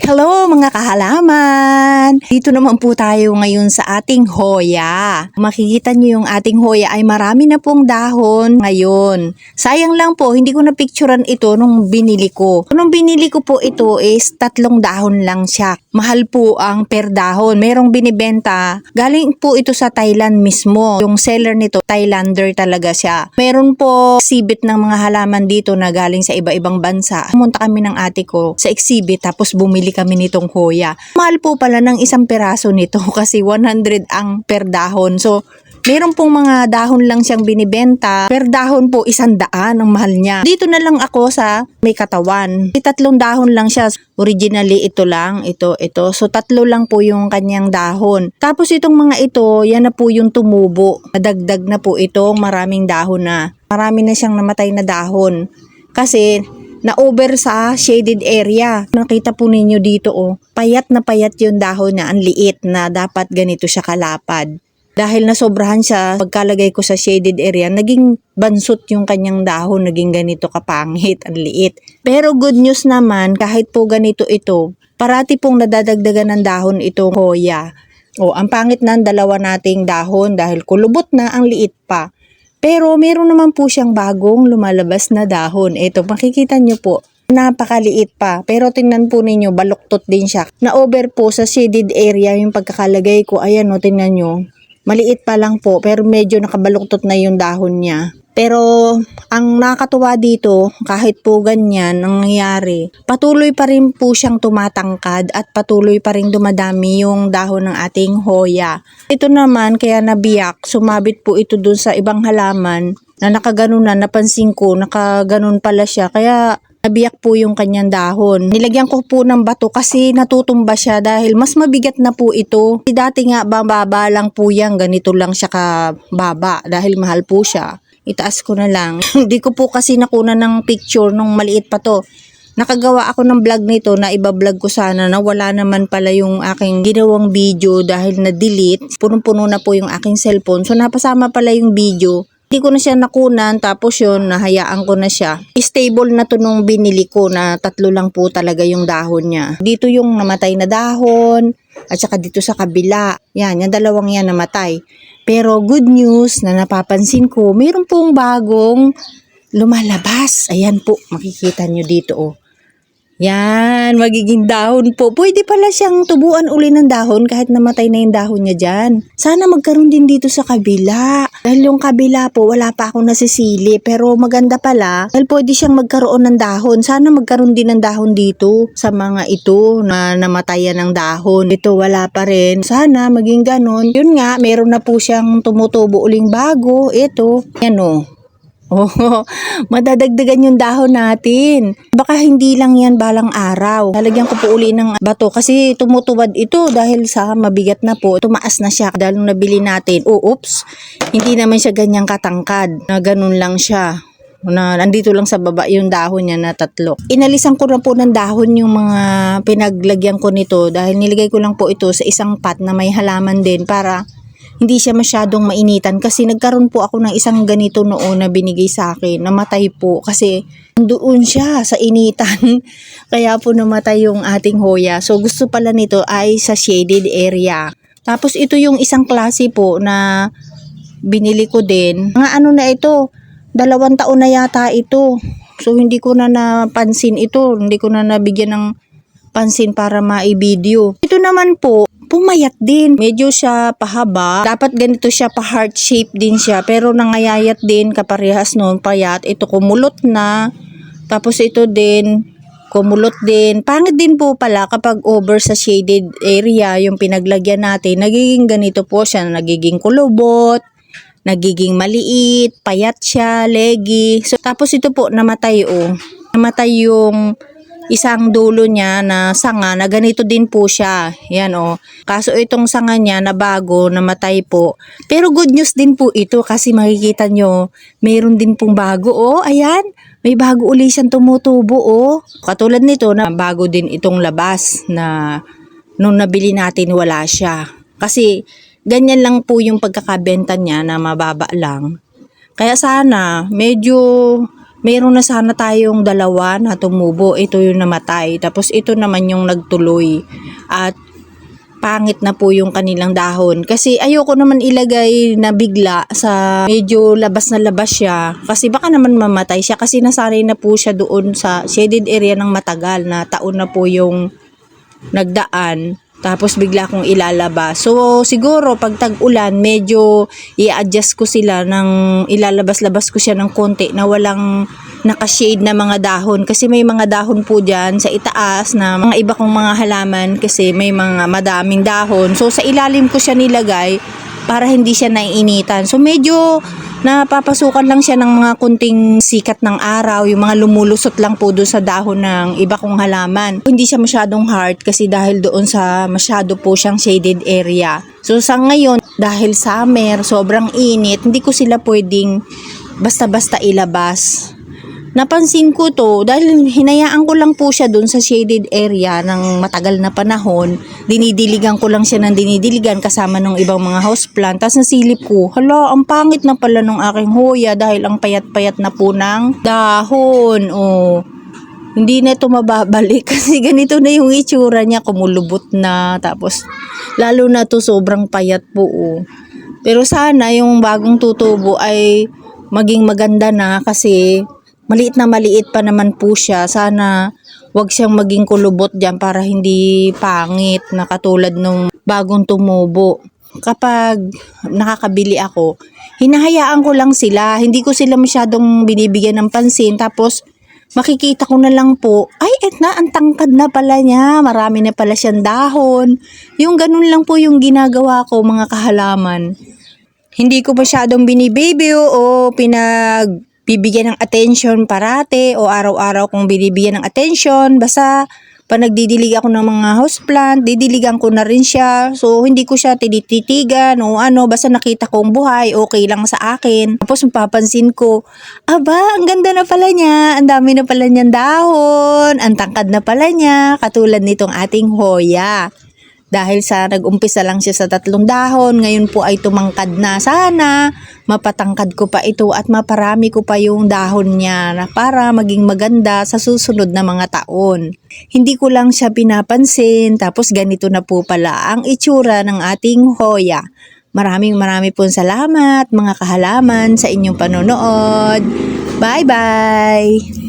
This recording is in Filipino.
Hello mga kahalaman! Dito naman po tayo ngayon sa ating hoya. Makikita nyo yung ating hoya ay marami na pong dahon ngayon. Sayang lang po, hindi ko na-picturean ito nung binili ko. Nung binili ko po ito is 3 dahon lang siya. Mahal po ang per dahon. Merong binibenta. Galing po ito sa Thailand mismo. Yung seller nito, Thailander talaga siya. Meron po exhibit ng mga halaman dito na galing sa iba-ibang bansa. Pumunta kami ng ate ko sa exhibit tapos bumili kami nitong hoya. Mahal po pala ng isang peraso nito kasi 100 ang per dahon. So, meron pong mga dahon lang siyang binibenta. Per dahon po 100 ang mahal niya. Dito na lang ako sa may katawan. 3 dahon lang siya. Originally ito lang, ito. So 3 lang po yung kanyang dahon. Tapos itong mga ito, yan na po yung tumubo. Nadagdag na po ito, maraming dahon na. Marami na siyang namatay na dahon. Kasi na-over sa shaded area. Nakita po ninyo dito payat na payat yung dahon na ang liit na dapat ganito siya kalapad. Dahil nasobrahan siya, pagkalagay ko sa shaded area, naging bansot yung kanyang dahon, naging ganito kapangit, ang liit. Pero good news naman, kahit po ganito ito, parati pong nadadagdagan ng dahon itong hoya. Ang pangit na ang dalawa nating dahon dahil kulubot na, ang liit pa. Pero meron naman po siyang bagong lumalabas na dahon. Ito, makikita nyo po, napakaliit pa. Pero tingnan po ninyo, baluktot din siya. Na-over po sa shaded area yung pagkakalagay ko. Ayan tingnan nyo. Maliit pa lang po, pero medyo nakabaluktot na yung dahon niya. Pero ang nakakatuwa dito, kahit po ganyan nangyayari, patuloy pa rin po siyang tumatangkad at patuloy pa rin dumadami yung dahon ng ating hoya. Ito naman, kaya nabiyak, sumabit po ito dun sa ibang halaman na nakaganon na, napansin ko, nakaganon pala siya. Kaya nabiyak po yung kanyang dahon. Nilagyan ko po ng bato kasi natutumba siya dahil mas mabigat na po ito. Dati nga bababa lang po yan, ganito lang siya kababa dahil mahal po siya. Itaas ko na lang. Hindi ko po kasi nakuna ng picture nung maliit pa to. Nakagawa ako ng vlog nito na iba-vlog ko sana na wala naman pala yung aking ginawang video dahil na-delete. Punong-puno na po yung aking cellphone. So napasama pala yung video. Hindi ko na siya nakunan, tapos yun, nahayaan ko na siya. Stable na to nung binili ko na 3 lang po talaga yung dahon niya. Dito yung namatay na dahon, at saka dito sa kabila. Yan, yung dalawang yan namatay. Pero good news na napapansin ko, mayroon pong bagong lumalabas. Ayan po, makikita nyo dito Yan, magiging dahon po. Pwede pala siyang tubuan uli ng dahon kahit namatay na yung dahon niya dyan. Sana magkaroon din dito sa kabila. Dahil yung kabila po, wala pa akong nasisili. Pero maganda pala, dahil pwede siyang magkaroon ng dahon. Sana magkaroon din ng dahon dito sa mga ito na namatayan ng dahon. Ito wala pa rin. Sana maging ganon. Yun nga, meron na po siyang tumutubo uling bago. Ito, yan madadagdagan yung dahon natin. Baka hindi lang yan balang araw. Lalagyan ko po uli ng bato kasi tumutuwad ito dahil sa mabigat na po. Tumaas na siya dahil nung nabili natin. Oops, hindi naman siya ganyang katangkad. Na ganun lang siya. Na nandito lang sa baba yung dahon niya na 3. Inalisan ko na po ng dahon yung mga pinaglagyan ko nito dahil nilagay ko lang po ito sa isang pot na may halaman din para hindi siya masyadong mainitan kasi nagkaroon po ako ng isang ganito noon na binigay sa akin. Namatay po kasi doon siya sa initan. Kaya po namatay yung ating hoya. So gusto pala nito ay sa shaded area. Tapos ito yung isang klase po na binili ko din. Mga na ito, 2 taon na yata ito. So hindi ko na napansin ito. Hindi ko na nabigyan ng pansin para ma-video. Ito naman po, pumayat din. Medyo siya pahaba. Dapat ganito siya, pa-heart shape din siya. Pero nangayayat din, kaparehas noon, payat. Ito kumulot na. Tapos ito din, kumulot din. Pangit din po pala kapag over sa shaded area yung pinaglagyan natin. Nagiging ganito po siya. Nagiging kulubot. Nagiging maliit. Payat siya. Leggy. So, tapos ito po, namatay Namatay yung isang dulo niya na sanga na ganito din po siya. Yan Kaso itong sanga niya na bago, namatay po. Pero good news din po ito kasi makikita nyo, mayroon din pong bago. Ayan, may bago uli siyang tumutubo. Katulad nito na bago din itong labas na nung nabili natin wala siya. Kasi ganyan lang po yung pagkakabenta niya na mababa lang. Kaya sana medyo Meron na sana tayong dalawa na tumubo, ito yung namatay. Tapos ito naman yung nagtuloy. At pangit na po yung kanilang dahon. Kasi ayoko naman ilagay na bigla sa medyo labas na labas siya. Kasi baka naman mamatay siya. Kasi nasanay na po siya doon sa shaded area ng matagal na taon na po yung nagdaan. Tapos bigla kong ilalabas. So siguro pag tag-ulan medyo i-adjust ko sila ng ilalabas-labas ko siya ng konti na walang naka-shade na mga dahon. Kasi may mga dahon po dyan sa itaas na mga iba kong mga halaman kasi may mga madaming dahon. So sa ilalim ko siya nilagay para hindi siya naiinitan. So medyo napapasukan lang siya ng mga kunting sikat ng araw, yung mga lumulusot lang po doon sa dahon ng iba kong halaman. Hindi siya masyadong hard kasi dahil doon sa masyado po siyang shaded area. So sa ngayon, dahil summer, sobrang init, hindi ko sila pwedeng basta-basta ilabas. Napansin ko to dahil hinayaan ko lang po siya dun sa shaded area ng matagal na panahon. Dinidiligan ko lang siya ng dinidiligan kasama ng ibang mga houseplant. Tapos nasilip ko, hala, ang pangit na pala ng aking hoya dahil ang payat-payat na po ng dahon. Oh, hindi na ito mababalik kasi ganito na yung itsura niya, kumulubot na. Tapos lalo na to sobrang payat po. Oh. Pero sana yung bagong tutubo ay maging maganda na kasi maliit na maliit pa naman po siya. Sana wag siyang maging kulubot dyan para hindi pangit na katulad nung bagong tumubo. Kapag nakakabili ako, hinahayaan ko lang sila. Hindi ko sila masyadong binibigyan ng pansin. Tapos makikita ko na lang po, ay etna, ang tangkad na pala niya. Marami na pala siyang dahon. Yung ganun lang po yung ginagawa ko mga kahalaman. Hindi ko masyadong binibaby o bibigyan ng attention parate o araw-araw kong binibigyan ng attention. Basta pag nagdidilig ako ng mga houseplant, didiligan ko na rin siya. So hindi ko siya tinititigan o ano, basta nakita kong buhay, okay lang sa akin. Tapos mapapansin ko, aba, ang ganda na pala niya, ang dami na pala niyang dahon, ang tangkad na pala niya, katulad nitong ating hoya. Dahil sa nag-umpisa lang siya sa 3 dahon, ngayon po ay tumangkad na. Sana mapatangkad ko pa ito at maparami ko pa yung dahon niya na para maging maganda sa susunod na mga taon. Hindi ko lang siya pinapansin, tapos ganito na po pala ang itsura ng ating hoya. Maraming pong salamat mga kahalaman sa inyong panonood. Bye-bye!